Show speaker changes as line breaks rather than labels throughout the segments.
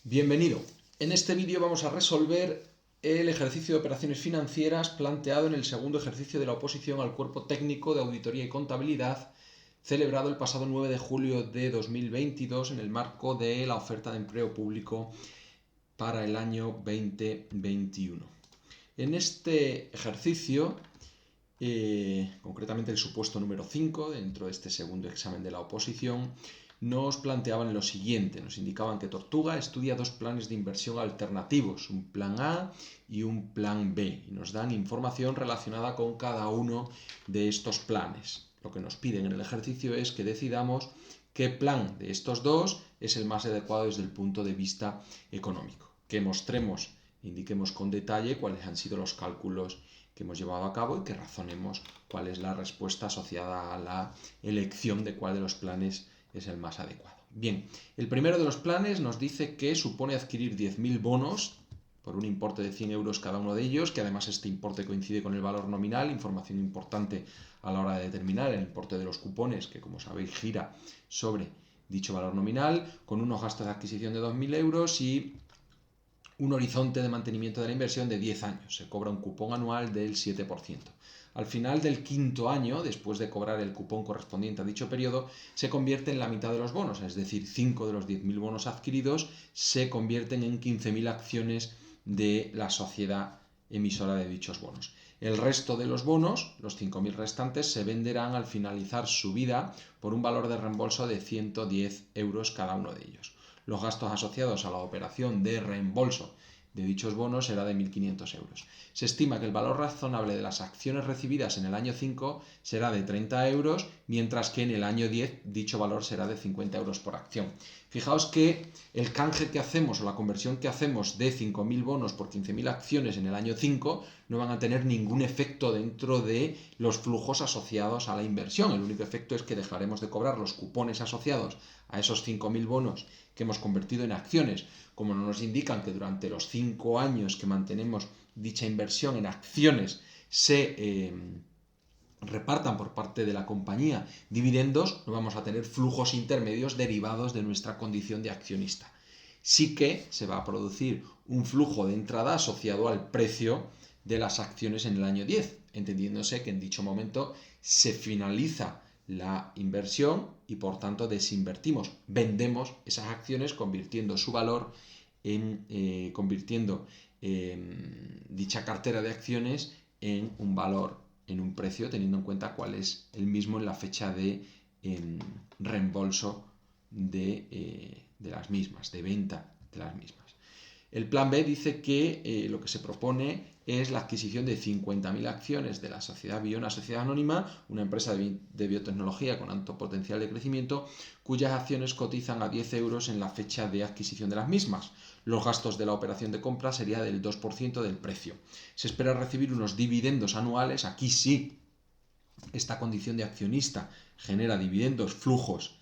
Bienvenido. En este vídeo vamos a resolver el ejercicio de operaciones financieras planteado en el segundo ejercicio de la oposición al Cuerpo Técnico de Auditoría y Contabilidad, celebrado el pasado 9 de julio de 2022 en el marco de la oferta de empleo público para el año 2021. En este ejercicio, concretamente el supuesto número 5, dentro de este segundo examen de la oposición, nos planteaban lo siguiente, nos indicaban que Tortuga estudia dos planes de inversión alternativos, un plan A y un plan B, y nos dan información relacionada con cada uno de estos planes. Lo que nos piden en el ejercicio es que decidamos qué plan de estos dos es el más adecuado desde el punto de vista económico, que mostremos, indiquemos con detalle cuáles han sido los cálculos que hemos llevado a cabo y que razonemos cuál es la respuesta asociada a la elección de cuál de los planes es el más adecuado. Bien, el primero de los planes nos dice que supone adquirir 10.000 bonos por un importe de 100 euros cada uno de ellos, que además este importe coincide con el valor nominal, información importante a la hora de determinar el importe de los cupones, que como sabéis gira sobre dicho valor nominal, con unos gastos de adquisición de 2.000 euros y un horizonte de mantenimiento de la inversión de 10 años. Se cobra un cupón anual del 7%. Al final del quinto año, después de cobrar el cupón correspondiente a dicho periodo, se convierte en la mitad de los bonos, es decir, 5 de los 10.000 bonos adquiridos se convierten en 15.000 acciones de la sociedad emisora de dichos bonos. El resto de los bonos, los 5.000 restantes, se venderán al finalizar su vida por un valor de reembolso de 110 euros cada uno de ellos. Los gastos asociados a la operación de reembolso de dichos bonos será de 1.500 euros. Se estima que el valor razonable de las acciones recibidas en el año 5 será de 30 euros, mientras que en el año 10 dicho valor será de 50 euros por acción. Fijaos que el canje que hacemos o la conversión que hacemos de 5.000 bonos por 15.000 acciones en el año 5 no van a tener ningún efecto dentro de los flujos asociados a la inversión. El único efecto es que dejaremos de cobrar los cupones asociados a esos 5.000 bonos que hemos convertido en acciones, como no nos indican que durante los 5 años que mantenemos dicha inversión en acciones se repartan por parte de la compañía dividendos, no vamos a tener flujos intermedios derivados de nuestra condición de accionista. Sí que se va a producir un flujo de entrada asociado al precio de las acciones en el año 10, entendiéndose que en dicho momento se finaliza la inversión y por tanto desinvertimos, vendemos esas acciones convirtiendo su valor en dicha cartera de acciones en un valor, en un precio, teniendo en cuenta cuál es el mismo en la fecha de reembolso de las mismas, de venta de las mismas. El plan B dice que lo que se propone es la adquisición de 50.000 acciones de la sociedad Biona Sociedad Anónima, una empresa de biotecnología con alto potencial de crecimiento, cuyas acciones cotizan a 10 euros en la fecha de adquisición de las mismas. Los gastos de la operación de compra sería del 2% del precio. Se espera recibir unos dividendos anuales, aquí sí, esta condición de accionista genera dividendos, flujos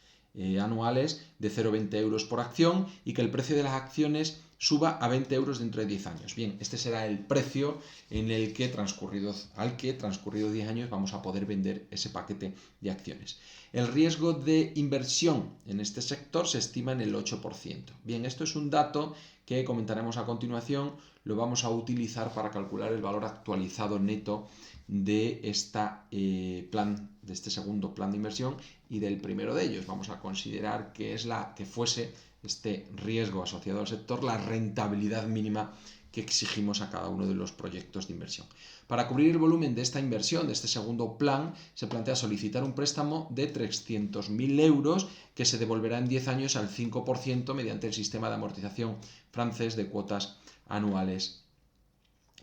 anuales de 0,20 euros por acción y que el precio de las acciones suba a 20 euros dentro de 10 años. Bien, este será el precio en el que transcurridos 10 años vamos a poder vender ese paquete de acciones. El riesgo de inversión en este sector se estima en el 8%. Bien, esto es un dato que comentaremos a continuación, lo vamos a utilizar para calcular el valor actualizado neto de este segundo plan de inversión y del primero de ellos. Vamos a considerar que es que fuese este riesgo asociado al sector la rentabilidad mínima que exigimos a cada uno de los proyectos de inversión. Para cubrir el volumen de esta inversión, de este segundo plan, se plantea solicitar un préstamo de 300.000 euros que se devolverá en 10 años al 5% mediante el sistema de amortización francés de cuotas anuales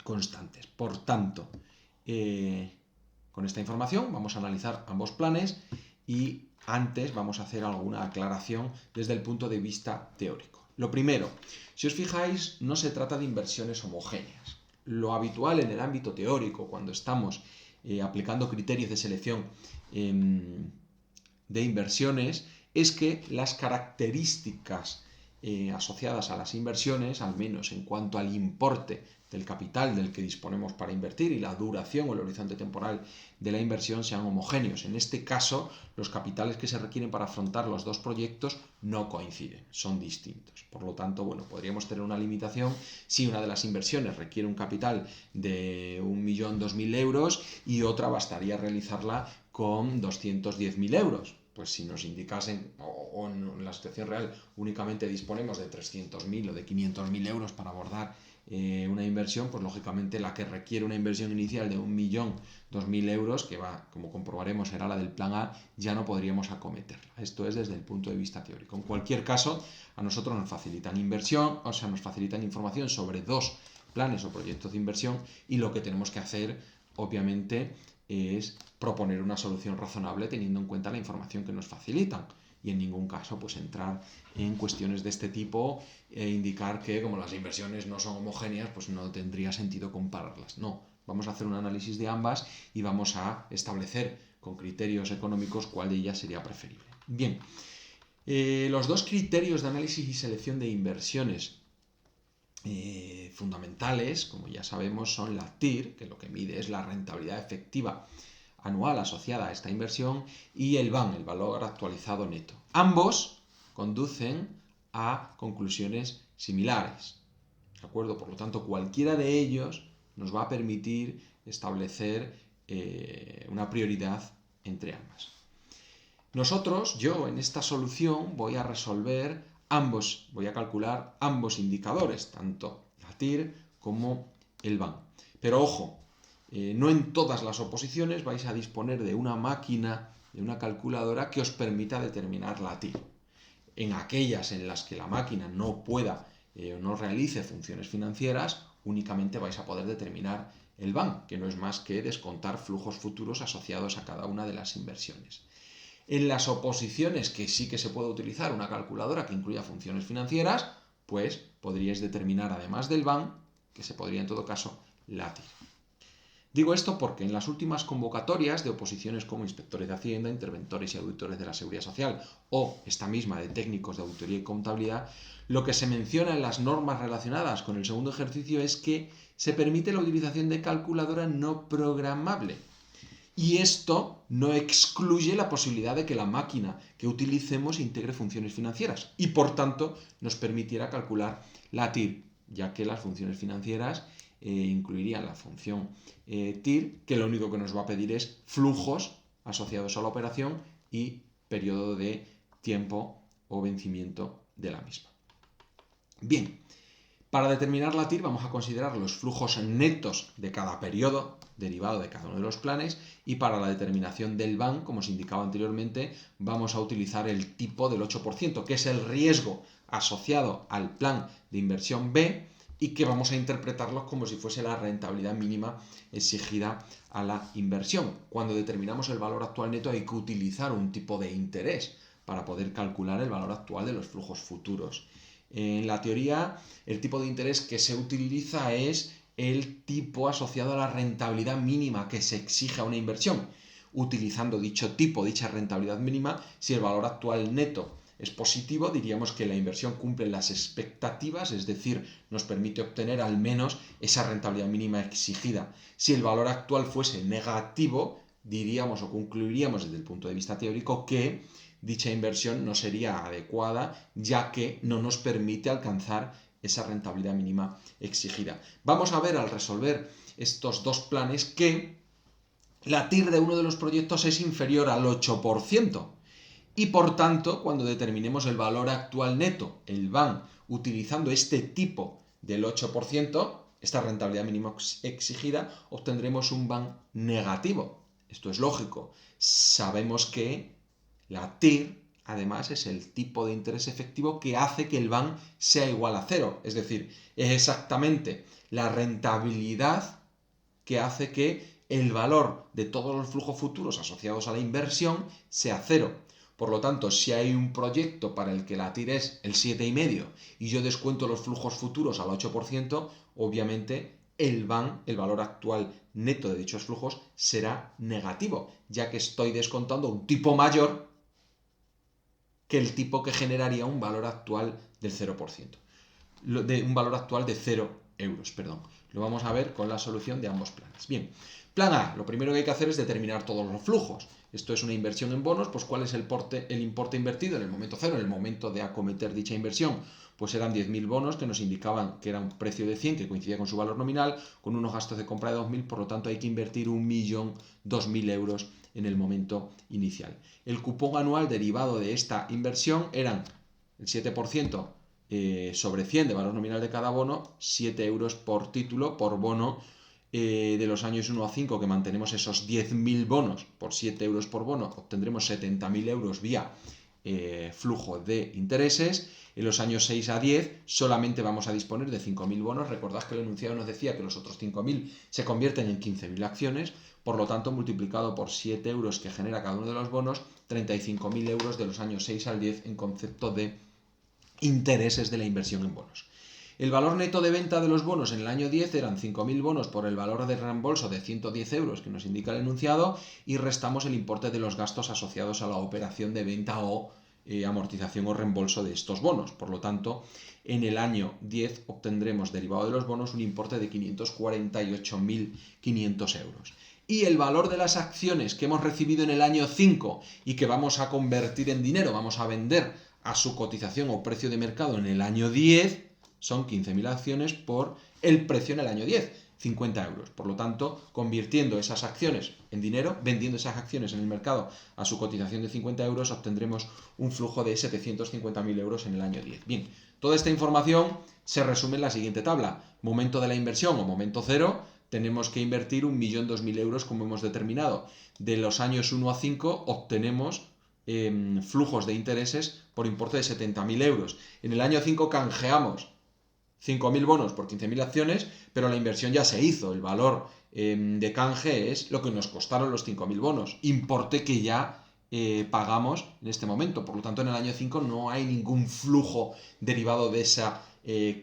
constantes. Por tanto, con esta información vamos a analizar ambos planes y antes vamos a hacer alguna aclaración desde el punto de vista teórico. Lo primero, si os fijáis, no se trata de inversiones homogéneas. Lo habitual en el ámbito teórico, cuando estamos aplicando criterios de selección de inversiones, es que las características asociadas a las inversiones, al menos en cuanto al importe del capital del que disponemos para invertir y la duración o el horizonte temporal de la inversión, sean homogéneos. En este caso, los capitales que se requieren para afrontar los dos proyectos no coinciden, son distintos. Por lo tanto, bueno, podríamos tener una limitación si una de las inversiones requiere un capital de 1.000.000, 2.000 euros y otra bastaría realizarla con 210.000 euros. Pues si nos indicasen, o en la situación real únicamente disponemos de 300.000 o de 500.000 euros para abordar una inversión, pues lógicamente la que requiere una inversión inicial de 1.000.000, 2.000 euros, que va, como comprobaremos, será la del plan A, ya no podríamos acometerla. Esto es desde el punto de vista teórico. En cualquier caso, a nosotros nos facilitan inversión, o sea, nos facilitan información sobre dos planes o proyectos de inversión y lo que tenemos que hacer, obviamente, es proponer una solución razonable teniendo en cuenta la información que nos facilitan y en ningún caso pues entrar en cuestiones de este tipo e indicar que como las inversiones no son homogéneas pues no tendría sentido compararlas. No, vamos a hacer un análisis de ambas y vamos a establecer con criterios económicos cuál de ellas sería preferible. Bien, los dos criterios de análisis y selección de inversiones fundamentales, como ya sabemos, son la TIR, que lo que mide es la rentabilidad efectiva anual asociada a esta inversión, y el VAN, el valor actualizado neto. Ambos conducen a conclusiones similares, ¿de acuerdo? Por lo tanto, cualquiera de ellos nos va a permitir establecer una prioridad entre ambas. Yo en esta solución voy a voy a calcular ambos indicadores, tanto la TIR como el VAN. Pero ojo, no en todas las oposiciones vais a disponer de una máquina, de una calculadora que os permita determinar la TIR. En aquellas en las que la máquina no pueda o no realice funciones financieras, únicamente vais a poder determinar el VAN, que no es más que descontar flujos futuros asociados a cada una de las inversiones. En las oposiciones que sí que se puede utilizar una calculadora que incluya funciones financieras, pues podríais determinar además del VAN, que se podría en todo caso, la TIR. Digo esto porque en las últimas convocatorias de oposiciones como inspectores de Hacienda, interventores y auditores de la Seguridad Social o esta misma de técnicos de auditoría y contabilidad, lo que se menciona en las normas relacionadas con el segundo ejercicio es que se permite la utilización de calculadora no programable. Y esto no excluye la posibilidad de que la máquina que utilicemos integre funciones financieras y por tanto nos permitiera calcular la TIR, ya que las funciones financieras incluirían la función TIR, que lo único que nos va a pedir es flujos asociados a la operación y periodo de tiempo o vencimiento de la misma. Bien, para determinar la TIR vamos a considerar los flujos netos de cada periodo derivado de cada uno de los planes y para la determinación del VAN, como os indicaba anteriormente, vamos a utilizar el tipo del 8%, que es el riesgo asociado al plan de inversión B y que vamos a interpretarlo como si fuese la rentabilidad mínima exigida a la inversión. Cuando determinamos el valor actual neto hay que utilizar un tipo de interés para poder calcular el valor actual de los flujos futuros. En la teoría, el tipo de interés que se utiliza es el tipo asociado a la rentabilidad mínima que se exige a una inversión. Utilizando dicho tipo, dicha rentabilidad mínima, si el valor actual neto es positivo, diríamos que la inversión cumple las expectativas, es decir, nos permite obtener al menos esa rentabilidad mínima exigida. Si el valor actual fuese negativo, diríamos o concluiríamos desde el punto de vista teórico que dicha inversión no sería adecuada, ya que no nos permite alcanzar esa rentabilidad mínima exigida. Vamos a ver al resolver estos dos planes que la TIR de uno de los proyectos es inferior al 8%. Y por tanto, cuando determinemos el valor actual neto, el VAN, utilizando este tipo del 8%, esta rentabilidad mínima exigida, obtendremos un VAN negativo. Esto es lógico. Sabemos que la TIR, además, es el tipo de interés efectivo que hace que el VAN sea igual a cero. Es decir, es exactamente la rentabilidad que hace que el valor de todos los flujos futuros asociados a la inversión sea cero. Por lo tanto, si hay un proyecto para el que la TIR es el 7,5 y yo descuento los flujos futuros al 8%, obviamente el VAN, el valor actual neto de dichos flujos, será negativo, ya que estoy descontando un tipo mayor que el tipo que generaría un valor actual del 0%. De un valor actual de 0 euros, perdón. Lo vamos a ver con la solución de ambos planes. Bien, plan A, lo primero que hay que hacer es determinar todos los flujos. Esto es una inversión en bonos, pues ¿cuál es el importe invertido en el momento cero, en el momento de acometer dicha inversión? Pues eran 10.000 bonos que nos indicaban que era un precio de 100 que coincidía con su valor nominal, con unos gastos de compra de 2.000, por lo tanto hay que invertir 1.002.000 euros en el momento inicial. El cupón anual derivado de esta inversión eran el 7% sobre 100 de valor nominal de cada bono, 7 euros por título, por bono, de los años 1 a 5, que mantenemos esos 10.000 bonos por 7 euros por bono, obtendremos 70.000 euros vía flujo de intereses. En los años 6 a 10 solamente vamos a disponer de 5.000 bonos. Recordad que el enunciado nos decía que los otros 5.000 se convierten en 15.000 acciones, por lo tanto multiplicado por 7 euros que genera cada uno de los bonos, 35.000 euros de los años 6 al 10 en concepto de intereses de la inversión en bonos. El valor neto de venta de los bonos en el año 10 eran 5.000 bonos por el valor de reembolso de 110 euros que nos indica el enunciado, y restamos el importe de los gastos asociados a la operación de venta o amortización o reembolso de estos bonos. Por lo tanto, en el año 10 obtendremos, derivado de los bonos, un importe de 548.500 euros. Y el valor de las acciones que hemos recibido en el año 5 y que vamos a convertir en dinero, vamos a vender a su cotización o precio de mercado en el año 10, son 15.000 acciones por el precio en el año 10, 50 euros. Por lo tanto, convirtiendo esas acciones en dinero, vendiendo esas acciones en el mercado a su cotización de 50 euros, obtendremos un flujo de 750.000 euros en el año 10. Bien, toda esta información se resume en la siguiente tabla. Momento de la inversión o momento cero, tenemos que invertir 1.002.000 euros como hemos determinado. De los años 1 a 5 obtenemos flujos de intereses por importe de 70.000 euros. En el año 5 canjeamos 5.000 bonos por 15.000 acciones, pero la inversión ya se hizo. El valor de canje es lo que nos costaron los 5.000 bonos, importe que ya pagamos en este momento. Por lo tanto, en el año 5 no hay ningún flujo derivado de ese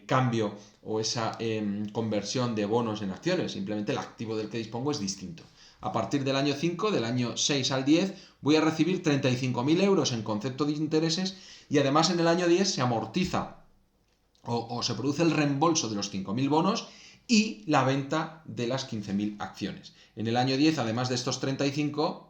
cambio o esa conversión de bonos en acciones. Simplemente el activo del que dispongo es distinto. A partir del año 5, del año 6 al 10, voy a recibir 35.000 euros en concepto de intereses, y además en el año 10 se amortiza o se produce el reembolso de los 5.000 bonos y la venta de las 15.000 acciones. En el año 10, además de estos 35,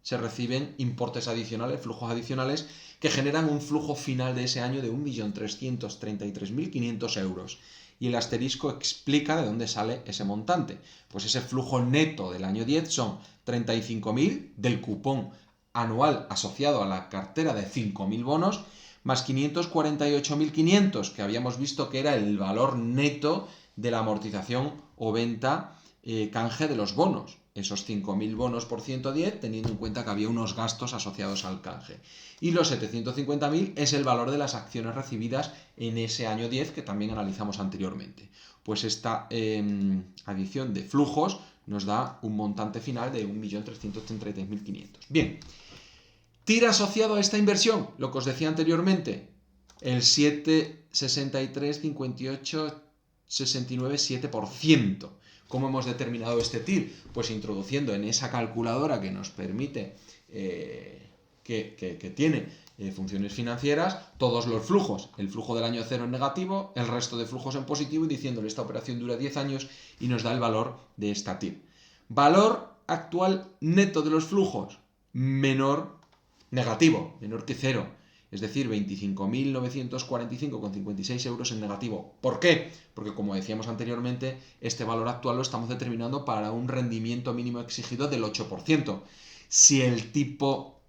se reciben importes adicionales, flujos adicionales, que generan un flujo final de ese año de 1.333.500 euros. Y el asterisco explica de dónde sale ese montante. Pues ese flujo neto del año 10 son 35.000 del cupón anual asociado a la cartera de 5.000 bonos, más 548.500, que habíamos visto que era el valor neto de la amortización o venta canje de los bonos. Esos 5.000 bonos por 110, teniendo en cuenta que había unos gastos asociados al canje. Y los 750.000 es el valor de las acciones recibidas en ese año 10 que también analizamos anteriormente. Pues esta adición de flujos nos da un montante final de 1.333.500. Bien, TIR asociado a esta inversión, lo que os decía anteriormente, el 7,63,58,69,7%. ¿Cómo hemos determinado este TIR? Pues introduciendo en esa calculadora que nos permite, que tiene funciones financieras, todos los flujos. El flujo del año 0 en negativo, el resto de flujos en positivo, y diciéndole esta operación dura 10 años y nos da el valor de esta TIR. Valor actual neto de los flujos, negativo, menor que 0. Es decir, 25.945,56 euros en negativo. ¿Por qué? Porque, como decíamos anteriormente, este valor actual lo estamos determinando para un rendimiento mínimo exigido del 8%. Si el tipo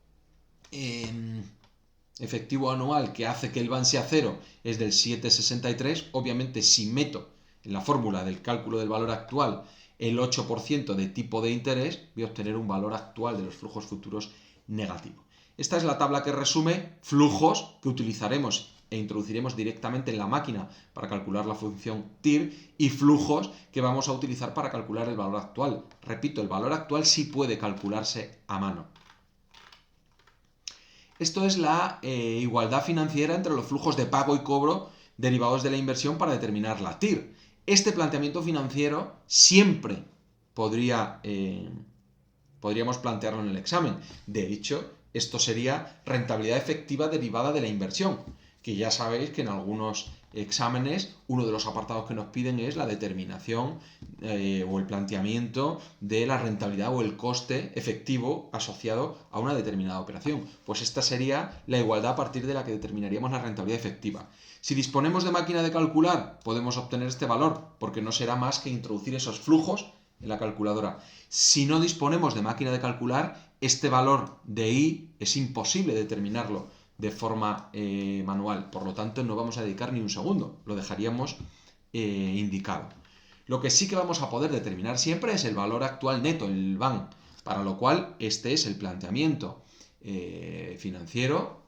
efectivo anual que hace que el BAN sea 0 es del 7,63, obviamente si meto en la fórmula del cálculo del valor actual el 8% de tipo de interés, voy a obtener un valor actual de los flujos futuros negativo. Esta es la tabla que resume flujos que utilizaremos e introduciremos directamente en la máquina para calcular la función TIR y flujos que vamos a utilizar para calcular el valor actual. Repito, el valor actual sí puede calcularse a mano. Esto es la igualdad financiera entre los flujos de pago y cobro derivados de la inversión para determinar la TIR. Este planteamiento financiero siempre podríamos plantearlo en el examen. De hecho, esto sería rentabilidad efectiva derivada de la inversión. que ya sabéis que en algunos exámenes uno de los apartados que nos piden es la determinación o el planteamiento de la rentabilidad o el coste efectivo asociado a una determinada operación. Pues esta sería la igualdad a partir de la que determinaríamos la rentabilidad efectiva. Si disponemos de máquina de calcular, podemos obtener este valor, porque no será más que introducir esos flujos en la calculadora. Si no disponemos de máquina de calcular, este valor de I es imposible determinarlo de forma manual. Por lo tanto, no vamos a dedicar ni un segundo, lo dejaríamos indicado. Lo que sí que vamos a poder determinar siempre es el valor actual neto, el VAN, para lo cual este es el planteamiento financiero.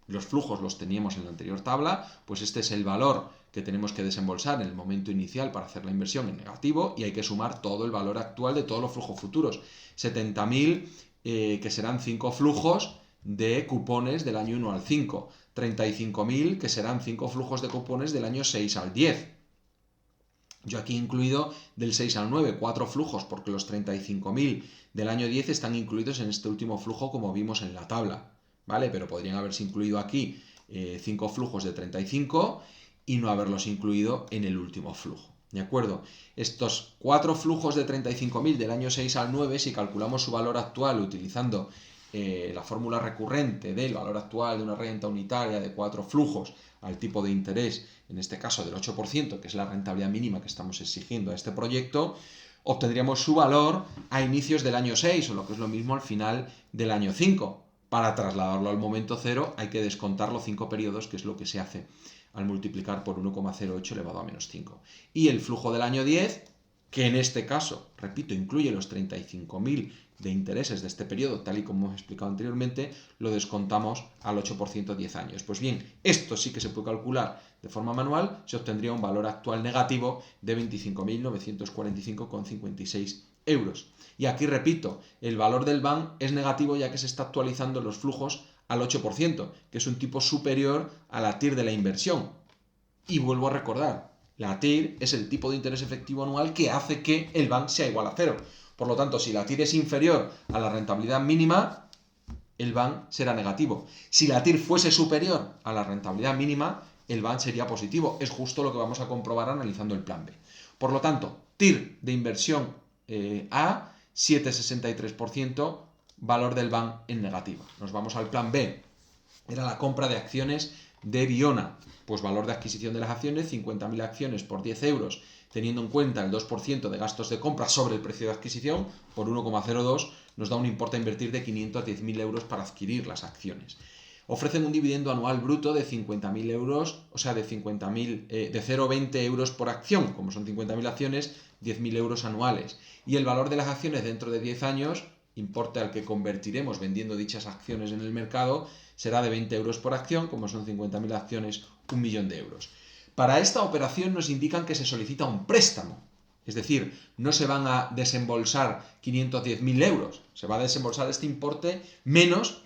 Los flujos los teníamos en la anterior tabla, pues este es el valor que tenemos que desembolsar en el momento inicial para hacer la inversión en negativo y hay que sumar todo el valor actual de todos los flujos futuros. 70.000 que serán 5 flujos de cupones del año 1 al 5. 35.000 que serán 5 flujos de cupones del año 6 al 10. Yo aquí he incluido del 6 al 9 4 flujos porque los 35.000 del año 10 están incluidos en este último flujo como vimos en la tabla, ¿vale? Pero podrían haberse incluido aquí 5 flujos de 35 y no haberlos incluido en el último flujo, ¿de acuerdo? Estos 4 flujos de 35.000 del año 6 al 9, si calculamos su valor actual utilizando la fórmula recurrente del valor actual de una renta unitaria de 4 flujos al tipo de interés, en este caso del 8%, que es la rentabilidad mínima que estamos exigiendo a este proyecto, obtendríamos su valor a inicios del año 6 o lo que es lo mismo al final del año 5. Para trasladarlo al momento 0 hay que descontar los 5 periodos, que es lo que se hace al multiplicar por 1,08 elevado a menos 5. Y el flujo del año 10, que en este caso, repito, incluye los 35.000 de intereses de este periodo, tal y como hemos explicado anteriormente, lo descontamos al 8% 10 años. Pues bien, esto sí que se puede calcular de forma manual, se obtendría un valor actual negativo de 25.945,56 euros. Y aquí repito, el valor del VAN es negativo ya que se está actualizando los flujos al 8%, que es un tipo superior a la TIR de la inversión. Y vuelvo a recordar, la TIR es el tipo de interés efectivo anual que hace que el VAN sea igual a 0. Por lo tanto, si la TIR es inferior a la rentabilidad mínima, el VAN será negativo. Si la TIR fuese superior a la rentabilidad mínima, el VAN sería positivo. Es justo lo que vamos a comprobar analizando el plan B. Por lo tanto, TIR de inversión A, 7,63%, valor del VAN en negativo. Nos vamos al plan B. Era la compra de acciones de Biona. Pues valor de adquisición de las acciones, 50.000 acciones por 10 euros, teniendo en cuenta el 2% de gastos de compra sobre el precio de adquisición, por 1,02 nos da un importe a invertir de 510.000 euros para adquirir las acciones. Ofrecen un dividendo anual bruto de 50.000 euros, o sea, de 0,20 euros por acción, como son 50.000 acciones, 10.000 euros anuales. Y el valor de las acciones dentro de 10 años, importe al que convertiremos vendiendo dichas acciones en el mercado, será de 20 euros por acción, como son 50.000 acciones, 1.000.000 de euros. Para esta operación nos indican que se solicita un préstamo, es decir, no se van a desembolsar 510.000 euros, se va a desembolsar este importe menos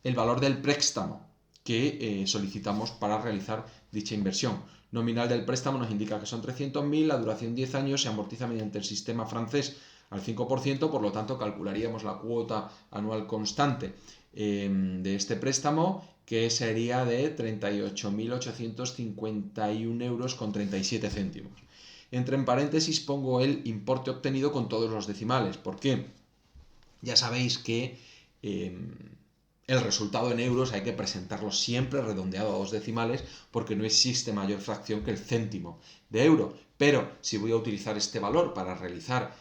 el valor del préstamo que solicitamos para realizar dicha inversión. Nominal del préstamo nos indica que son 300.000, la duración 10 años, se amortiza mediante el sistema francés al 5%, por lo tanto calcularíamos la cuota anual constante de este préstamo, que sería de 38.851 euros con 37 céntimos. Entre en paréntesis pongo el importe obtenido con todos los decimales. ¿Por qué? Ya sabéis que el resultado en euros hay que presentarlo siempre redondeado a 2 decimales porque no existe mayor fracción que el céntimo de euro. Pero si voy a utilizar este valor para realizar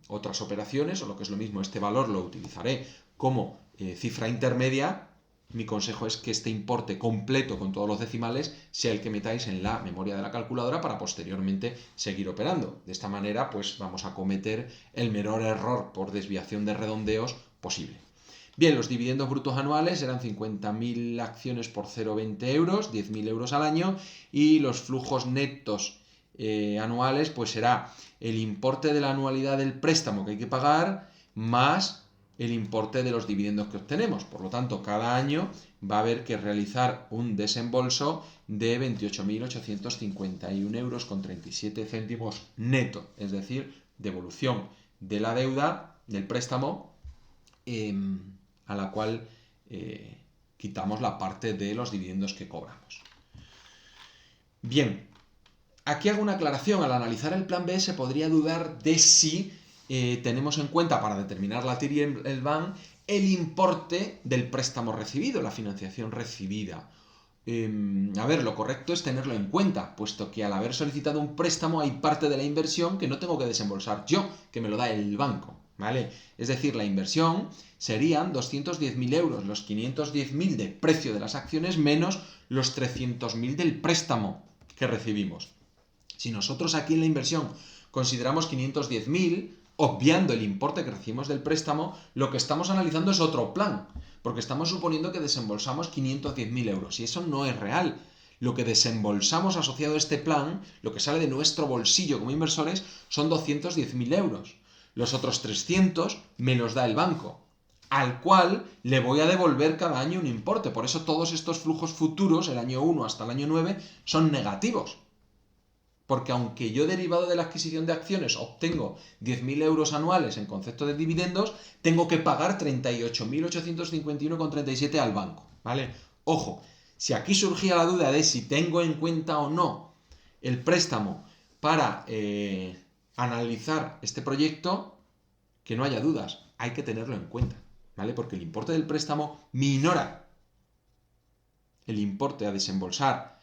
otras operaciones, o lo que es lo mismo, este valor lo utilizaré como cifra intermedia, mi consejo es que este importe completo con todos los decimales sea el que metáis en la memoria de la calculadora para posteriormente seguir operando. De esta manera, pues vamos a cometer el menor error por desviación de redondeos posible. Bien, los dividendos brutos anuales eran 50.000 acciones por 0,20 euros, 10.000 euros al año, y los flujos netos anuales, pues será el importe de la anualidad del préstamo que hay que pagar más el importe de los dividendos que obtenemos. Por lo tanto, cada año va a haber que realizar un desembolso de 28.851 euros con 37 céntimos neto, es decir, devolución de la deuda del préstamo a la cual quitamos la parte de los dividendos que cobramos. Bien, aquí hago una aclaración. Al analizar el plan B se podría dudar de si tenemos en cuenta para determinar la TIR y el BAN el importe del préstamo recibido, la financiación recibida. A ver, lo correcto es tenerlo en cuenta, puesto que al haber solicitado un préstamo hay parte de la inversión que no tengo que desembolsar yo, que me lo da el banco, ¿vale? Es decir, la inversión serían 210.000 euros, los 510.000 de precio de las acciones menos los 300.000 del préstamo que recibimos. Si nosotros aquí en la inversión consideramos 510.000, obviando el importe que recibimos del préstamo, lo que estamos analizando es otro plan, porque estamos suponiendo que desembolsamos 510.000 euros, y eso no es real. Lo que desembolsamos asociado a este plan, lo que sale de nuestro bolsillo como inversores, son 210.000 euros. Los otros 300 me los da el banco, al cual le voy a devolver cada año un importe. Por eso todos estos flujos futuros, el año 1 hasta el año 9, son negativos. Porque aunque yo derivado de la adquisición de acciones obtengo 10.000 euros anuales en concepto de dividendos, tengo que pagar 38.851,37 al banco, ¿vale? Ojo, si aquí surgía la duda de si tengo en cuenta o no el préstamo para analizar este proyecto, que no haya dudas, hay que tenerlo en cuenta, ¿vale? Porque el importe del préstamo minora el importe a desembolsar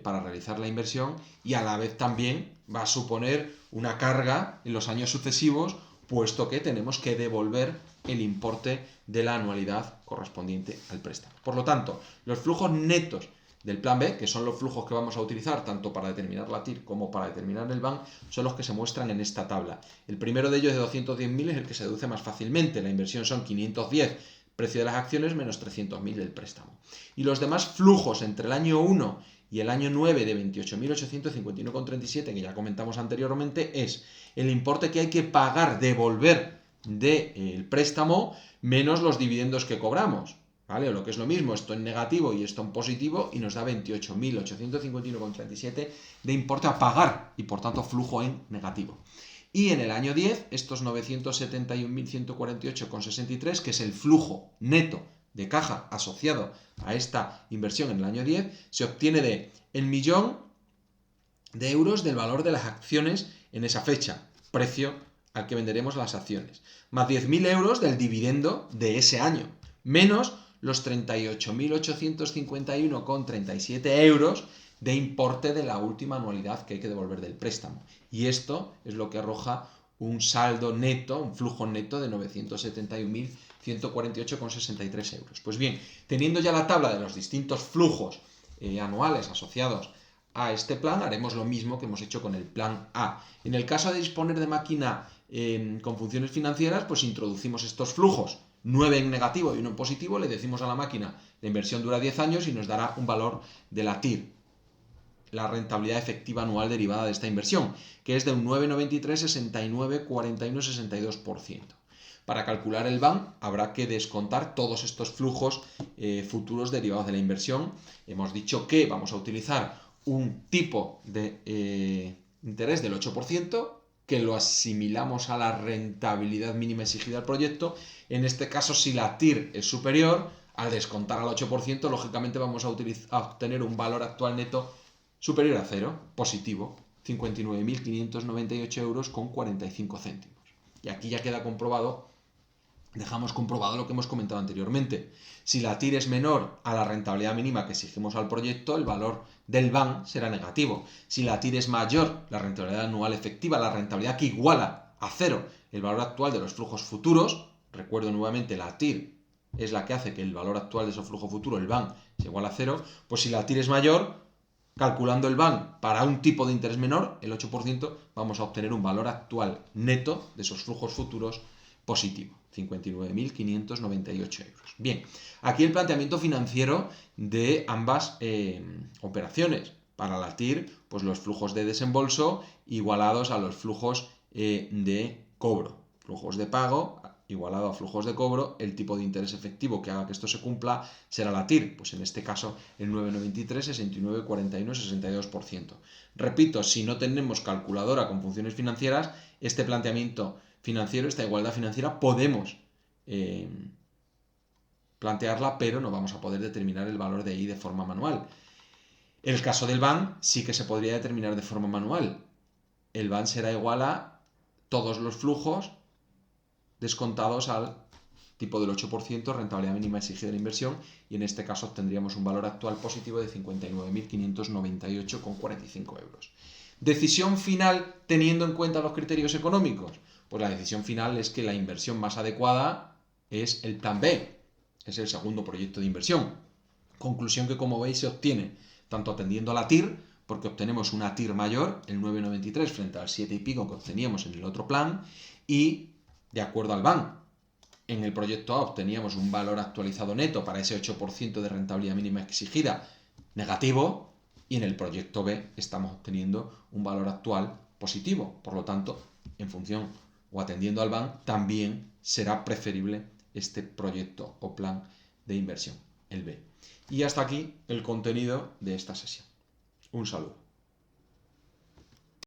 para realizar la inversión, y a la vez también va a suponer una carga en los años sucesivos, puesto que tenemos que devolver el importe de la anualidad correspondiente al préstamo. Por lo tanto, los flujos netos del plan B, que son los flujos que vamos a utilizar tanto para determinar la TIR como para determinar el BAN, son los que se muestran en esta tabla. El primero de ellos de 210.000 es el que se deduce más fácilmente. La inversión son 510, precio de las acciones menos 300.000 del préstamo. Y los demás flujos entre el año 1 y el año 9 de 28.851,37, que ya comentamos anteriormente, es el importe que hay que pagar, devolver del préstamo, menos los dividendos que cobramos, ¿vale? O lo que es lo mismo, esto en negativo y esto en positivo, y nos da 28.851,37 de importe a pagar, y por tanto flujo en negativo. Y en el año 10, estos 971.148,63, que es el flujo neto de caja asociado a esta inversión en el año 10, se obtiene de el millón de euros del valor de las acciones en esa fecha, precio al que venderemos las acciones, más 10.000 euros del dividendo de ese año, menos los 38.851,37 euros de importe de la última anualidad que hay que devolver del préstamo. Y esto es lo que arroja un saldo neto, un flujo neto de 971.148,63 euros. Pues bien, teniendo ya la tabla de los distintos flujos anuales asociados a este plan, haremos lo mismo que hemos hecho con el plan A. En el caso de disponer de máquina con funciones financieras, pues introducimos estos flujos, 9 en negativo y 1 en positivo, le decimos a la máquina, la inversión dura 10 años y nos dará un valor de la TIR, la rentabilidad efectiva anual derivada de esta inversión, que es de un 9,93, 69, 41, 62%. Para calcular el BAN habrá que descontar todos estos flujos futuros derivados de la inversión. Hemos dicho que vamos a utilizar un tipo de interés del 8%, que lo asimilamos a la rentabilidad mínima exigida al proyecto. En este caso, si la TIR es superior, al descontar al 8%, lógicamente vamos a obtener un valor actual neto superior a cero, positivo, 59.598 euros con 45 céntimos. Y aquí ya queda comprobado, dejamos comprobado lo que hemos comentado anteriormente. Si la TIR es menor a la rentabilidad mínima que exigimos al proyecto, el valor del BAN será negativo. Si la TIR es mayor, la rentabilidad anual efectiva, la rentabilidad que iguala a cero el valor actual de los flujos futuros, recuerdo nuevamente, la TIR es la que hace que el valor actual de esos flujos futuros, el BAN, se iguala a cero, pues si la TIR es mayor, calculando el BAN para un tipo de interés menor, el 8%, vamos a obtener un valor actual neto de esos flujos futuros positivo, 59.598 euros. Bien, aquí el planteamiento financiero de ambas operaciones. Para la TIR, pues los flujos de desembolso igualados a los flujos de cobro. Flujos de pago igualado a flujos de cobro, el tipo de interés efectivo que haga que esto se cumpla será la TIR, pues en este caso el 9,93, 69, 41, 62%. Repito, si no tenemos calculadora con funciones financieras, este planteamiento financiero, esta igualdad financiera, podemos plantearla, pero no vamos a poder determinar el valor de I de forma manual. El caso del BAN sí que se podría determinar de forma manual. El BAN será igual a todos los flujos descontados al tipo del 8%, rentabilidad mínima exigida de la inversión, y en este caso obtendríamos un valor actual positivo de 59.598,45 euros. Decisión final teniendo en cuenta los criterios económicos. Pues la decisión final es que la inversión más adecuada es el plan B, es el segundo proyecto de inversión. Conclusión que, como veis, se obtiene tanto atendiendo a la TIR, porque obtenemos una TIR mayor, el 9,93 frente al 7 y pico que obteníamos en el otro plan, y de acuerdo al BAN. En el proyecto A obteníamos un valor actualizado neto para ese 8% de rentabilidad mínima exigida negativo, y en el proyecto B estamos obteniendo un valor actual positivo. Por lo tanto, en función o atendiendo al BAN, también será preferible este proyecto o plan de inversión, el B. Y hasta aquí el contenido de esta sesión. Un saludo.